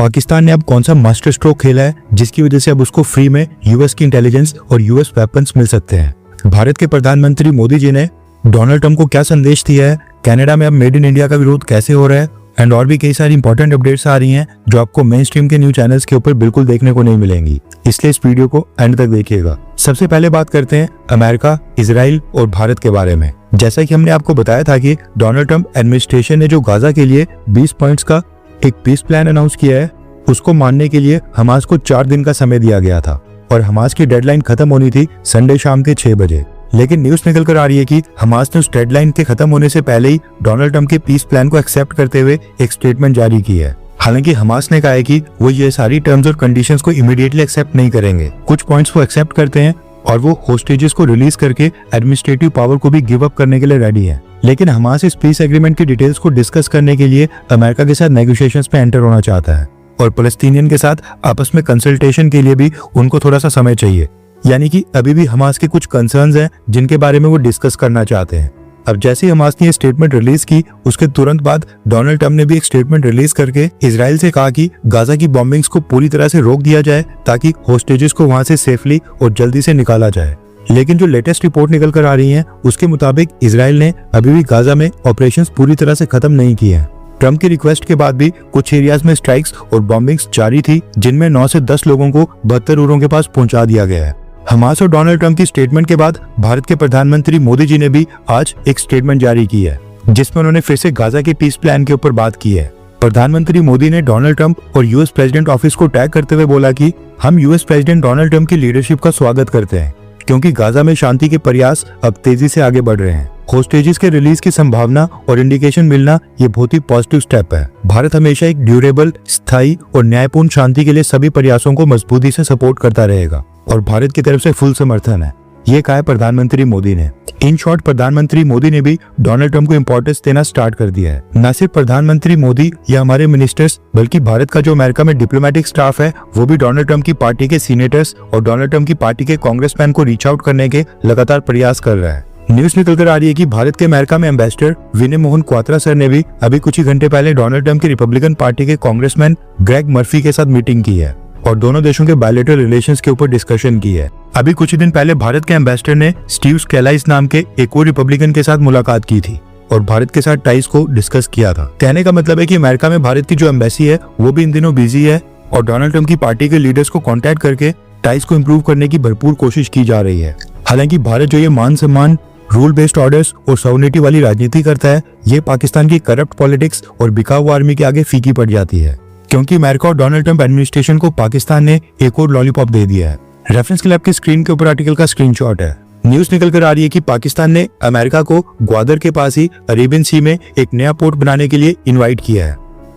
पाकिस्तान ने अब कौन सा मास्टर स्ट्रोक खेला है जिसकी वजह से अब उसको फ्री में यूएस की इंटेलिजेंस और यूएस वेपन्स मिल सकते हैं। भारत के प्रधानमंत्री मोदी जी ने डोनाल्ड ट्रंप को क्या संदेश दिया है, कनाडा में अब मेड इन इंडिया का विरोध कैसे हो रहा है, एंड और भी कई सारी इंपॉर्टेंट अपडेट्स आ रही हैं जो आपको मेन स्ट्रीम के न्यूज चैनल्स के ऊपर बिल्कुल देखने को नहीं मिलेंगी, इसलिए इस वीडियो को एंड तक देखिएगा। सबसे पहले बात करते हैं अमेरिका, इजराइल और भारत के बारे में। जैसा कि हमने आपको बताया था कि डोनाल्ड ट्रंप एडमिनिस्ट्रेशन ने जो गाजा के लिए 20 पॉइंट्स का एक पीस प्लान अनाउंस किया है, उसको मानने के लिए हमास को 4 दिन का समय दिया गया था और हमास की डेडलाइन खत्म होनी थी संडे शाम के 6 बजे। लेकिन न्यूज निकल कर आ रही है कि हमास ने उस डेडलाइन के खत्म होने से पहले ही डोनाल्ड ट्रंप के पीस प्लान को एक्सेप्ट करते हुए एक स्टेटमेंट जारी की है। हालांकि हमास ने कहा है कि वो ये सारी टर्म्स और कंडीशंस को इमीडिएटली एक्सेप्ट नहीं करेंगे। कुछ पॉइंट्स वो एक्सेप्ट करते हैं और वो होस्टेजेस को रिलीज करके एडमिनिस्ट्रेटिव पावर को भी गिव अप करने के लिए रेडी है। लेकिन हमास इस पीस एग्रीमेंट की डिटेल्स को डिस्कस करने के लिए अमेरिका के साथ नेगोशिएशंस में एंटर होना चाहता है और पैलेस्टीनियन के साथ आपस में कंसल्टेशन के लिए भी उनको थोड़ा सा समय चाहिए। यानी कि अभी भी हमास के कुछ कंसर्न्स हैं जिनके बारे में वो डिस्कस करना चाहते हैं। अब जैसे ही हमास ने ये स्टेटमेंट रिलीज की, उसके तुरंत बाद डोनाल्ड ट्रंप ने भी एक स्टेटमेंट रिलीज करके इजराइल से कहा कि गाजा की बॉम्बिंग्स को पूरी तरह से रोक दिया जाए ताकि होस्टेजेस को वहां से सेफली और जल्दी से निकाला जाए। लेकिन जो लेटेस्ट रिपोर्ट निकल कर आ रही है उसके मुताबिक इजराइल ने अभी भी गाजा में ऑपरेशंस पूरी तरह से खत्म नहीं किए हैं। ट्रंप की रिक्वेस्ट के बाद भी कुछ एरियाज में स्ट्राइक्स और बॉम्बिंग्स जारी थी, जिनमें 9 से 10 लोगों को 72 उरों के पास पहुंचा दिया गया है। हमास और डोनाल्ड ट्रंप की स्टेटमेंट के बाद भारत के प्रधानमंत्री मोदी जी ने भी आज एक स्टेटमेंट जारी की है जिसमें उन्होंने फिर से गाजा के पीस प्लान के ऊपर बात की है। प्रधानमंत्री मोदी ने डोनाल्ड ट्रंप और यूएस प्रेसिडेंट ऑफिस को टैग करते हुए बोला कि हम यूएस प्रेसिडेंट डोनाल्ड ट्रंप की लीडरशिप का स्वागत करते हैं क्योंकि गाजा में शांति के प्रयास अब तेजी से आगे बढ़ रहे हैं। होस्टेजेस के रिलीज की संभावना और इंडिकेशन मिलना ये बहुत ही पॉजिटिव स्टेप है। भारत हमेशा एक ड्यूरेबल, स्थायी और न्यायपूर्ण शांति के लिए सभी प्रयासों को मजबूती से सपोर्ट करता रहेगा और भारत की तरफ से फुल समर्थन है, ये कहा है प्रधानमंत्री मोदी ने। इन शॉर्ट प्रधानमंत्री मोदी ने भी डोनाल्ड ट्रंप को इंपॉर्टेंस देना स्टार्ट कर दिया है। न सिर्फ प्रधानमंत्री मोदी या हमारे मिनिस्टर्स बल्कि भारत का जो अमेरिका में डिप्लोमेटिक स्टाफ है वो भी डोनाल्ड ट्रंप की पार्टी के सीनेटर्स और डोनाल्ड ट्रंप की पार्टी के कांग्रेसमैन को रीच आउट करने के लगातार प्रयास कर रहा है। न्यूज निकल कर आ रही है कि भारत के अमेरिका में एम्बेसडर विनय मोहन क्वात्रा सर ने भी अभी कुछ ही घंटे पहले डोनाल्ड ट्रंप की रिपब्लिकन पार्टी के कांग्रेसमैन ग्रेग मर्फी के साथ मीटिंग की है और दोनों देशों के बायलैटरल रिलेशंस के ऊपर डिस्कशन की है। अभी कुछ ही दिन पहले भारत के एम्बेसडर ने स्टीव स्केलाइस नाम के एक और रिपब्लिकन के साथ मुलाकात की थी और भारत के साथ टाइज को डिस्कस किया था। कहने का मतलब है कि अमेरिका में भारत की जो एम्बेसी है वो भी इन दिनों बिजी है और डोनाल्ड ट्रंप की पार्टी के लीडर्स को कॉन्टेक्ट करके टाइज को इम्प्रूव करने की भरपूर कोशिश की जा रही है। हालांकि भारत जो ये मान सम्मान, रूल बेस्ड ऑर्डर्स और सॉवरेनिटी वाली राजनीति करता है, ये पाकिस्तान की करप्ट पॉलिटिक्स और बिकाऊ आर्मी के आगे फीकी पड़ जाती है क्योंकि अमेरिका और डोनाल्ड ट्रंप एडमिनिस्ट्रेशन को पाकिस्तान ने एक और लॉलीपॉप दे दिया है। रेफरेंस के लिए आपकी स्क्रीन के ऊपर आर्टिकल का स्क्रीनशॉट है। न्यूज निकल कर आ रही है कि पाकिस्तान ने अमेरिका को ग्वादर के पास ही अरेबियन सी में एक नया पोर्ट बनाने के लिए इनवाइट किया है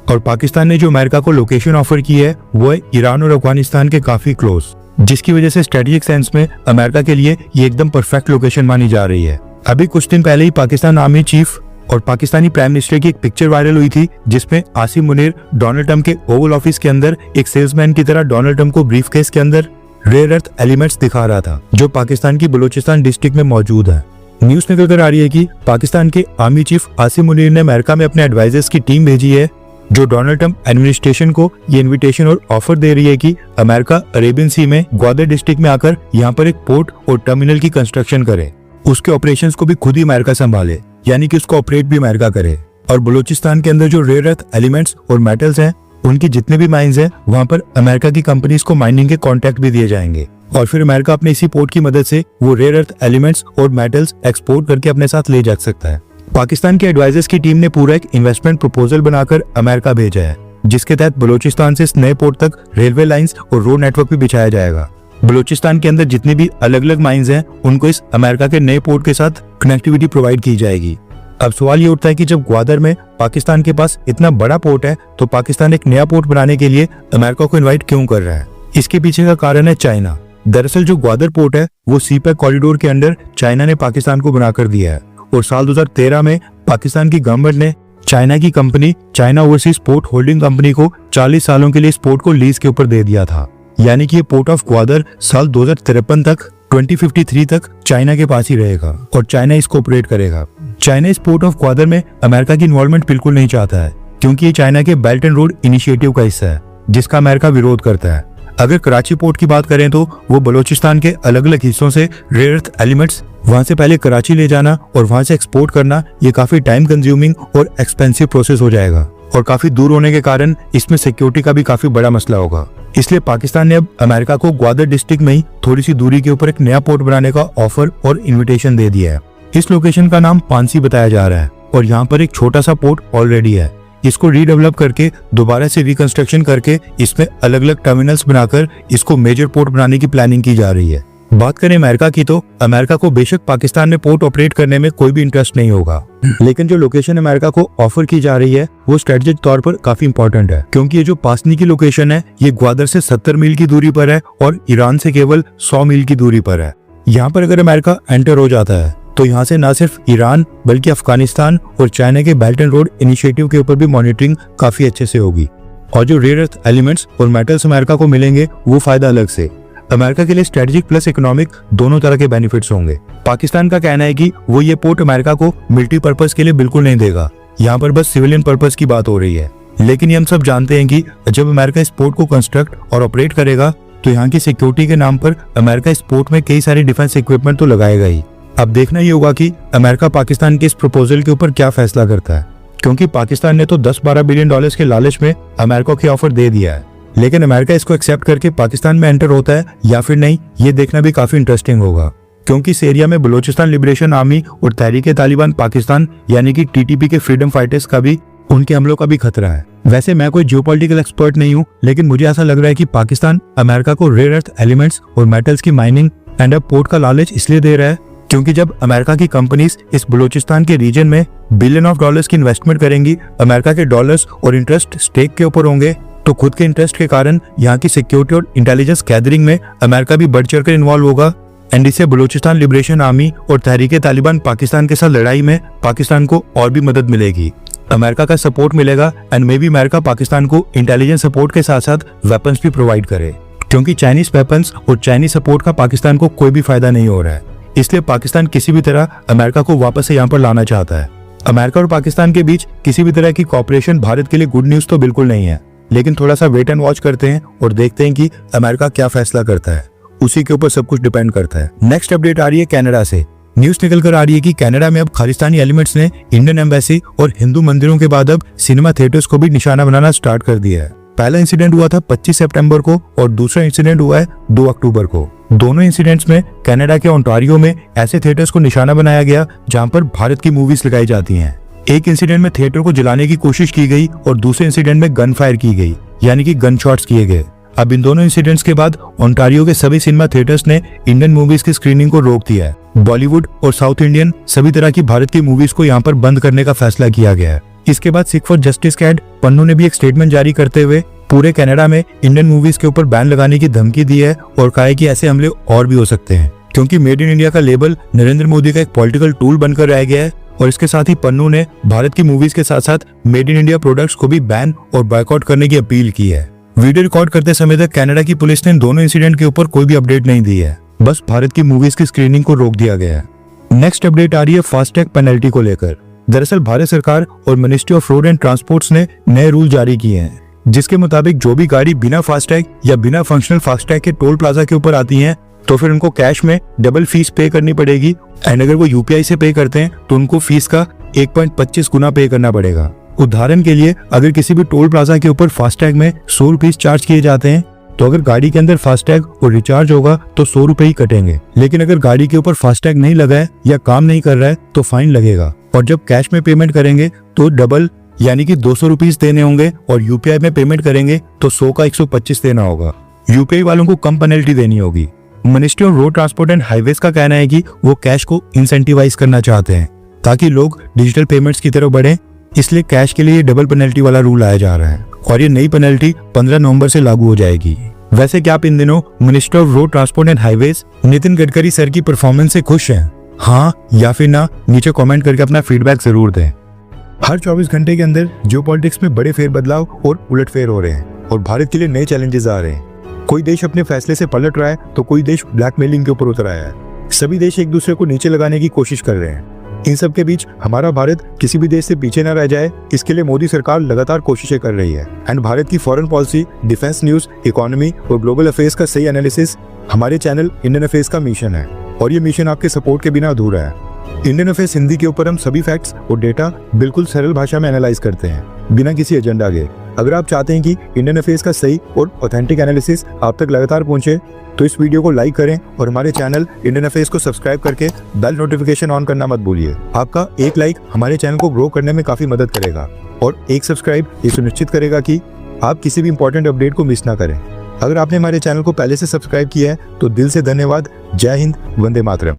और पाकिस्तान ने जो अमेरिका को लोकेशन ऑफर की है वो है ईरान और अफगानिस्तान के काफी क्लोज, जिसकी वजह से स्ट्रेटेजिक सेंस में अमेरिका के लिए ये एकदम परफेक्ट लोकेशन मानी जा रही है। अभी कुछ दिन पहले ही पाकिस्तान आर्मी चीफ और पाकिस्तानी प्राइम मिनिस्टर की एक पिक्चर वायरल हुई थी जिसमें आसिम मुनीर डोनाल्ड ट्रंप के ओवल ऑफिस के अंदर एक सेल्समैन की तरह डोनाल्ड ट्रंप को ब्रीफकेस के अंदर रेयर अर्थ एलिमेंट्स दिखा रहा था जो पाकिस्तान की बलूचिस्तान डिस्ट्रिक्ट में मौजूद है। न्यूज निकल कर आ रही है कि पाकिस्तान के आर्मी चीफ आसिम मुनीर ने अमेरिका में अपने एडवाइजर्स की टीम भेजी है जो डोनाल्ड ट्रंप एडमिनिस्ट्रेशन को ये इन्विटेशन और ऑफर दे रही है कि अमेरिका अरेबियन सी में ग्वादर डिस्ट्रिक्ट में आकर यहाँ पर एक पोर्ट और टर्मिनल की कंस्ट्रक्शन करे, उसके ऑपरेशंस को भी खुद ही अमेरिका संभाले, यानी कि उसको ऑपरेट भी अमेरिका करे और बलूचिस्तान के अंदर जो रेयर अर्थ एलिमेंट्स और मेटल्स हैं उनकी जितने भी माइंस हैं वहां पर अमेरिका की कंपनीज को माइनिंग के कॉन्ट्रैक्ट भी दिए जाएंगे और फिर अमेरिका अपने इसी पोर्ट की मदद से वो रेयर अर्थ एलिमेंट्स और मेटल्स एक्सपोर्ट करके अपने साथ ले जा सकता है। पाकिस्तान के एडवाइजर्स की टीम ने पूरा एक इन्वेस्टमेंट प्रपोजल बनाकर अमेरिका भेजा है जिसके तहत बलूचिस्तान से इस नए पोर्ट तक रेलवे लाइन्स और रोड नेटवर्क भी बिछाया जाएगा। बलूचिस्तान के अंदर जितनी भी अलग अलग माइंस हैं उनको इस अमेरिका के नए पोर्ट के साथ कनेक्टिविटी प्रोवाइड की जाएगी। अब सवाल ये उठता है कि जब ग्वादर में पाकिस्तान के पास इतना बड़ा पोर्ट है तो पाकिस्तान एक नया पोर्ट बनाने के लिए अमेरिका को इनवाइट क्यों कर रहा है? इसके पीछे का कारण है चाइना। दरअसल जो ग्वादर पोर्ट है वो सीपैक कॉरिडोर के अंडर चाइना ने पाकिस्तान को बनाकर दिया है और साल 2013 में पाकिस्तान की गवर्नमेंट ने चाइना की company China overseas port holding company को 40 सालों के लिए इस पोर्ट को लीज के ऊपर दे दिया था। यानी कि ये पोर्ट ऑफ ग्वादर साल 2053 तक 2053 तक चाइना के पास ही रहेगा और चाइना इसको ऑपरेट करेगा। चाइना इस पोर्ट ऑफ ग्वादर में अमेरिका की इन्वॉल्वमेंट बिल्कुल नहीं चाहता है क्योंकि ये चाइना के बेल्ट एंड रोड इनिशिएटिव का हिस्सा है जिसका अमेरिका विरोध करता है। अगर कराची पोर्ट की बात करें तो वो बलूचिस्तान के अलग अलग हिस्सों से रेयर अर्थ एलिमेंट्स वहां से पहले कराची ले जाना और वहां से एक्सपोर्ट करना, ये काफी टाइम कंज्यूमिंग और एक्सपेंसिव प्रोसेस हो जाएगा और काफी दूर होने के कारण इसमें सिक्योरिटी का भी काफी बड़ा मसला होगा। इसलिए पाकिस्तान ने अब अमेरिका को ग्वादर डिस्ट्रिक्ट में ही थोड़ी सी दूरी के ऊपर एक नया पोर्ट बनाने का ऑफर और इन्विटेशन दे दिया है। इस लोकेशन का नाम पांसी बताया जा रहा है और यहाँ पर एक छोटा सा पोर्ट ऑलरेडी है। इसको रीडेवलप करके दोबारा से रिकंस्ट्रक्शन करके इसमें अलग अलग टर्मिनल्स बनाकर इसको मेजर पोर्ट बनाने की प्लानिंग की जा रही है। बात करें अमेरिका की तो अमेरिका को बेशक पाकिस्तान में पोर्ट ऑपरेट करने में कोई भी इंटरेस्ट नहीं होगा, लेकिन जो लोकेशन अमेरिका को ऑफर की जा रही है वो स्ट्रेटेजिक तौर पर काफी इंपॉर्टेंट है, क्योंकि ये जो पासनी की लोकेशन है ये ग्वादर से 70 मील की दूरी पर है और ईरान से केवल 100 मील की दूरी पर है। यहाँ पर अगर अमेरिका एंटर हो जाता है तो यहाँ से न सिर्फ ईरान बल्कि अफगानिस्तान और चाइना के बेल्ट एंड रोड इनिशिएटिव के ऊपर भी मॉनिटरिंग काफी अच्छे से होगी और जो रेयर अर्थ एलिमेंट्स और मेटल्स अमेरिका को मिलेंगे वो फायदा अलग से। अमेरिका के लिए स्ट्रेटेजिक प्लस इकोनॉमिक दोनों तरह के बेनिफिट्स होंगे। पाकिस्तान का कहना है कि वो ये पोर्ट अमेरिका को मल्टीपर्पज के लिए बिल्कुल नहीं देगा, यहाँ पर बस सिविलियन पर्पज की बात हो रही है। लेकिन ये हम सब जानते हैं कि जब अमेरिका इस पोर्ट को कंस्ट्रक्ट और ऑपरेट करेगा तो यहाँ की सिक्योरिटी के नाम पर अमेरिका इस पोर्ट में कई सारे डिफेंस इक्विपमेंट तो लगाएगा ही। अब देखना ये होगा कि अमेरिका पाकिस्तान के इस प्रपोजल के ऊपर क्या फैसला करता है, क्योंकि पाकिस्तान ने तो 10-12 बिलियन डॉलर्स के लालच में अमेरिका के ऑफर दे दिया है, लेकिन अमेरिका इसको एक्सेप्ट करके पाकिस्तान में एंटर होता है या फिर नहीं, ये देखना भी काफी इंटरेस्टिंग होगा, क्योंकि इस एरिया में बलूचिस्तान लिबरेशन आर्मी और तहरीक-ए-तालिबान पाकिस्तान यानी कि टीटीपी के फ्रीडम फाइटर्स का भी, उनके हमलों का भी खतरा है। वैसे मैं कोई जियोपॉलिटिकल एक्सपर्ट नहीं हूँ, लेकिन मुझे ऐसा लग रहा है कि पाकिस्तान अमेरिका को रेयर अर्थ एलिमेंट्स और मेटल्स की माइनिंग एंड पोर्ट का लालच इसलिए दे रहा है क्योंकि जब अमेरिका की कंपनीज इस बलूचिस्तान के रीजन में बिलियन ऑफ डॉलर्स की इन्वेस्टमेंट करेंगी, अमेरिका के डॉलर्स और इंटरेस्ट स्टेक के ऊपर होंगे, तो खुद के इंटरेस्ट के कारण यहाँ की सिक्योरिटी और इंटेलिजेंस गैदरिंग में अमेरिका भी बढ़ चढ़कर इन्वॉल्व होगा एंड इससे बलूचिस्तान लिबरेशन आर्मी और तहरीक-ए-तालिबान पाकिस्तान के साथ लड़ाई में पाकिस्तान को और भी मदद मिलेगी, अमेरिका का सपोर्ट मिलेगा and may be America Pakistan को इंटेलिजेंस सपोर्ट के साथ साथ वेपन्स भी प्रोवाइड करे, क्योंकि चाइनीज वेपन्स और चाइनीज सपोर्ट का पाकिस्तान को कोई भी फायदा नहीं हो रहा है। इसलिए पाकिस्तान किसी भी तरह अमेरिका को वापस से यहाँ पर लाना चाहता है। अमेरिका और पाकिस्तान के बीच किसी भी तरह की कॉपरेशन भारत के लिए गुड न्यूज तो बिल्कुल नहीं है, लेकिन थोड़ा सा वेट एंड वॉच करते हैं और देखते हैं कि अमेरिका क्या फैसला करता है, उसी के ऊपर सब कुछ डिपेंड करता है। नेक्स्ट अपडेट आ रही है कनाडा से। न्यूज निकल कर आ रही है कि कनाडा में अब खालिस्तानी एलिमेंट्स ने इंडियन एम्बेसी और हिंदू मंदिरों के बाद अब सिनेमा थिएटर्स को भी निशाना बनाना स्टार्ट कर दिया है। पहला इंसिडेंट हुआ था 25 सितंबर को और दूसरा इंसिडेंट हुआ है 2 अक्टूबर को। दोनों इंसिडेंट्स में कनाडा के ओंटारियो में ऐसे थिएटर्स को निशाना बनाया गया जहां पर भारत की मूवीज लगाई जाती हैं। एक इंसिडेंट में थिएटर को जलाने की कोशिश की गई और दूसरे इंसिडेंट में गन फायर की गई, यानी कि गन शॉट्स किए गए। अब इन दोनों इंसिडेंट्स के बाद ओंटारियो के सभी सिनेमा थिएटर्स ने इंडियन मूवीज की स्क्रीनिंग को रोक दिया है। बॉलीवुड और साउथ इंडियन सभी तरह की भारत की मूवीज को यहाँ पर बंद करने का फैसला किया गया है। इसके बाद सिख फॉर जस्टिस के हेड पन्नू ने भी एक स्टेटमेंट जारी करते हुए पूरे कनाडा में इंडियन मूवीज के ऊपर बैन लगाने की धमकी दी है और कहा है कि ऐसे हमले और भी हो सकते हैं, क्योंकि मेड इन इंडिया का लेबल नरेंद्र मोदी का एक पॉलिटिकल टूल बनकर रह गया है। और इसके साथ ही पन्नू ने भारत की मूवीज के साथ साथ मेड इन इंडिया प्रोडक्ट्स को भी बैन और बॉयकॉट करने की अपील की है। वीडियो रिकॉर्ड करते समय तक कनाडा की पुलिस ने दोनों इंसिडेंट के ऊपर कोई भी अपडेट नहीं दी है, बस भारत की मूवीज की स्क्रीनिंग को रोक दिया गया है। नेक्स्ट अपडेट आ रही है फास्टैग पेनल्टी को लेकर। दरअसल भारत सरकार और ministry of road and transports ने नए रूल जारी किए हैं, जिसके मुताबिक जो भी गाड़ी बिना फास्टैग या बिना फंक्शनल फास्टैग के टोल प्लाजा के ऊपर आती हैं तो फिर उनको कैश में डबल फीस पे करनी पड़ेगी एंड अगर वो यूपीआई से पे करते हैं तो उनको फीस का 1.25 गुना पे करना पड़ेगा। उदाहरण के लिए अगर किसी भी टोल प्लाजा के ऊपर फास्टैग में 100 रुपीज चार्ज किए जाते हैं तो अगर गाड़ी के अंदर फास्टैग और रिचार्ज होगा तो 100 रुपए ही कटेंगे, लेकिन अगर गाड़ी के ऊपर फास्टैग नहीं लगा है या काम नहीं कर रहा है तो फाइन लगेगा। और जब कैश में पेमेंट करेंगे तो डबल यानी कि 200 रुपीज देने होंगे और यूपीआई में पेमेंट करेंगे तो 100 का 125 देना होगा। यूपीआई वालों को कम पेनल्टी देनी होगी। Ministry of road transport and highways का कहना है कि वो कैश को इंसेंटिवाइज करना चाहते हैं ताकि लोग डिजिटल पेमेंट्स की तरफ बढ़ें, इसलिए कैश के लिए डबल पेनल्टी वाला रूल लाया जा रहा है और ये नई पेनल्टी 15 नवंबर से लागू हो जाएगी। वैसे क्या आप इन दिनों minister of road transport and highways Nitin Gadkari sir की परफॉर्मेंस से खुश हैं? हाँ या फिर ना, नीचे कमेंट करके अपना फीडबैक जरूर दें। हर 24 घंटे के अंदर जियोपॉलिटिक्स में बड़े फेरबदलाव और उलटफेर हो रहे हैं और भारत के लिए नए चैलेंजेस आ रहे हैं। कोई देश अपने फैसले से पलट रहा है तो कोई देश ब्लैकमेलिंग के ऊपर उतर आया है। सभी देश एक दूसरे को नीचे लगाने की कोशिश कर रहे हैं। इन सब के बीच हमारा भारत किसी भी देश से पीछे न रह जाए, इसके लिए मोदी सरकार लगातार कोशिशें कर रही है। एंड भारत की foreign policy, defence news, economy और ग्लोबल अफेयर्स का सही एनालिसिस हमारे चैनल इंडियन अफेयर्स का मिशन है, और ये मिशन आपके सपोर्ट के बिना अधूरा है। इंडियन अफेयर्स हिंदी के ऊपर हम सभी फैक्ट्स और डेटा बिल्कुल सरल भाषा में एनालाइज करते हैं, बिना किसी एजेंडा के। अगर आप चाहते हैं कि इंडियन अफेयर्स का सही और ऑथेंटिक एनालिसिस आप तक लगातार पहुंचे, तो इस वीडियो को लाइक करें और हमारे चैनल इंडियन अफेयर्स को सब्सक्राइब करके बेल नोटिफिकेशन ऑन करना मत भूलिए। आपका एक लाइक हमारे चैनल को ग्रो करने में काफी मदद करेगा, और एक सब्सक्राइब ये सुनिश्चित करेगा कि आप किसी भी इंपॉर्टेंट अपडेट को मिस ना करें। अगर आपने हमारे चैनल को पहले से सब्सक्राइब किया है तो दिल से धन्यवाद। जय हिंद, वंदे मातरम।